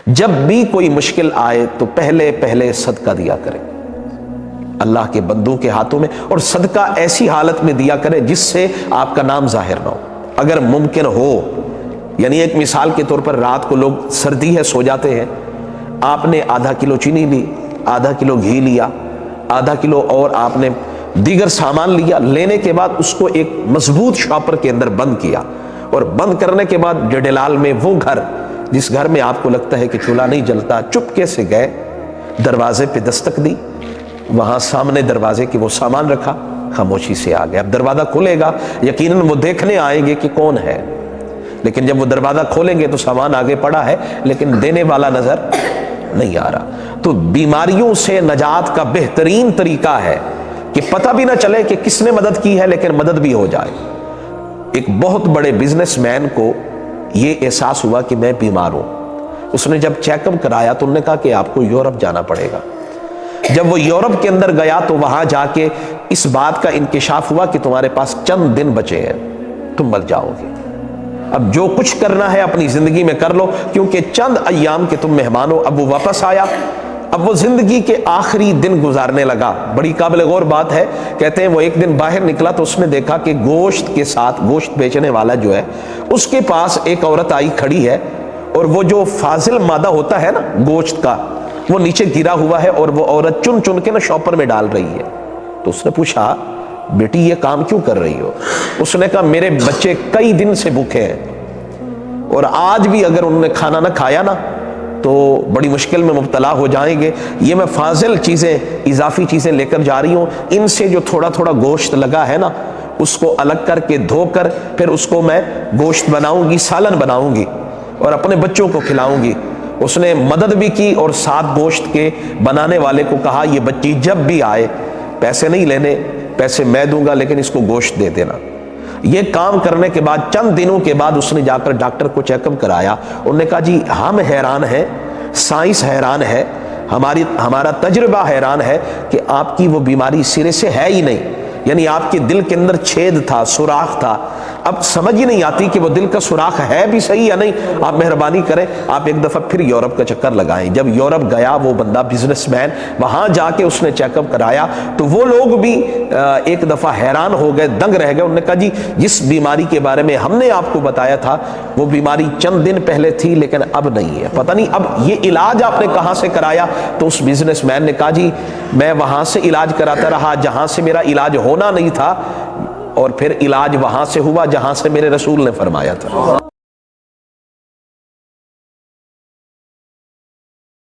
جب بھی کوئی مشکل آئے تو پہلے صدقہ دیا کریں اللہ کے بندوں کے ہاتھوں میں، اور صدقہ ایسی حالت میں دیا کریں جس سے آپ کا نام ظاہر نہ ہو، اگر ممکن ہو۔ یعنی ایک مثال کے طور پر رات کو لوگ سردی ہے سو جاتے ہیں، آپ نے آدھا کلو چینی لی، آدھا کلو گھی لیا، آدھا کلو اور آپ نے دیگر سامان لیا، لینے کے بعد اس کو ایک مضبوط شاپر کے اندر بند کیا، اور بند کرنے کے بعد جڈیلال میں وہ گھر جس گھر میں آپ کو لگتا ہے کہ چولہا نہیں جلتا، چپکے سے گئے، دروازے پہ دستک دی، وہاں سامنے دروازے کے وہ سامان رکھا، خاموشی سے آ گئے۔ اب دروازہ کھلے گا، یقیناً وہ دیکھنے آئیں گے کہ کون ہے، لیکن جب وہ دروازہ کھولیں گے تو سامان آگے پڑا ہے لیکن دینے والا نظر نہیں آ رہا۔ تو بیماریوں سے نجات کا بہترین طریقہ ہے کہ پتہ بھی نہ چلے کہ کس نے مدد کی ہے لیکن مدد بھی ہو جائے۔ ایک بہت بڑے بزنس مین کو یہ احساس ہوا کہ میں بیمار ہوں، اس نے جب چیک اپ کرایا تو انہوں نے کہا کہ آپ کو یورپ جانا پڑے گا۔ جب وہ یورپ کے اندر گیا تو وہاں جا کے اس بات کا انکشاف ہوا کہ تمہارے پاس چند دن بچے ہیں، تم مر جاؤ گے، اب جو کچھ کرنا ہے اپنی زندگی میں کر لو، کیونکہ چند ایام کے تم مہمان ہو۔ اب وہ واپس آیا، اب وہ زندگی کے آخری دن گزارنے لگا۔ بڑی قابل غور بات ہے، کہتے ہیں وہ ایک دن باہر نکلا تو اس نے دیکھا کہ گوشت کے ساتھ، گوشت بیچنے والا جو ہے اس کے پاس ایک عورت آئی کھڑی ہے، اور وہ جو فاضل مادہ ہوتا ہے نا گوشت کا، وہ نیچے گرا ہوا ہے، اور وہ عورت چن چن کے نا شاپر میں ڈال رہی ہے۔ تو اس نے پوچھا بیٹی یہ کام کیوں کر رہی ہو؟ اس نے کہا میرے بچے کئی دن سے بھوکے ہیں، اور آج بھی اگر انہوں نے کھانا نہ کھایا نا تو بڑی مشکل میں مبتلا ہو جائیں گے۔ یہ میں فاضل چیزیں، اضافی چیزیں لے کر جا رہی ہوں، ان سے جو تھوڑا تھوڑا گوشت لگا ہے نا اس کو الگ کر کے دھو کر پھر اس کو میں گوشت بناؤں گی، سالن بناؤں گی اور اپنے بچوں کو کھلاؤں گی۔ اس نے مدد بھی کی اور ساتھ گوشت کے بنانے والے کو کہا یہ بچی جب بھی آئے پیسے نہیں لینے، پیسے میں دوں گا لیکن اس کو گوشت دے دینا۔ یہ کام کرنے کے بعد چند دنوں کے بعد اس نے جا کر ڈاکٹر کو چیک اپ کرایا، انہوں نے کہا جی ہم حیران ہیں، سائنس حیران ہے، ہمارا تجربہ حیران ہے کہ آپ کی وہ بیماری سرے سے ہے ہی نہیں، یعنی آپ کے دل کے اندر چھید تھا، سوراخ تھا۔ اب سمجھ ہی نہیں آتی کہ وہ دل کا سوراخ ہے بھی صحیح یا نہیں۔ آپ مہربانی کریں، آپ ایک دفعہ پھر یورپ کا چکر لگائیں۔ جب یورپ گیا وہ بندہ بزنس مین، وہاں جا کے اس نے چیک اپ کرایا تو وہ لوگ بھی ایک دفعہ حیران ہو گئے، دنگ رہ گئے۔ انہوں نے کہا جی جس بیماری کے بارے میں ہم نے آپ کو بتایا تھا وہ بیماری چند دن پہلے تھی لیکن اب نہیں ہے، پتہ نہیں اب یہ علاج آپ نے کہاں سے کرایا؟ تو اس بزنس مین نے کہا جی میں وہاں سے علاج کراتا رہا جہاں سے میرا علاج ہونا نہیں تھا، اور پھر علاج وہاں سے ہوا جہاں سے میرے رسول نے فرمایا تھا۔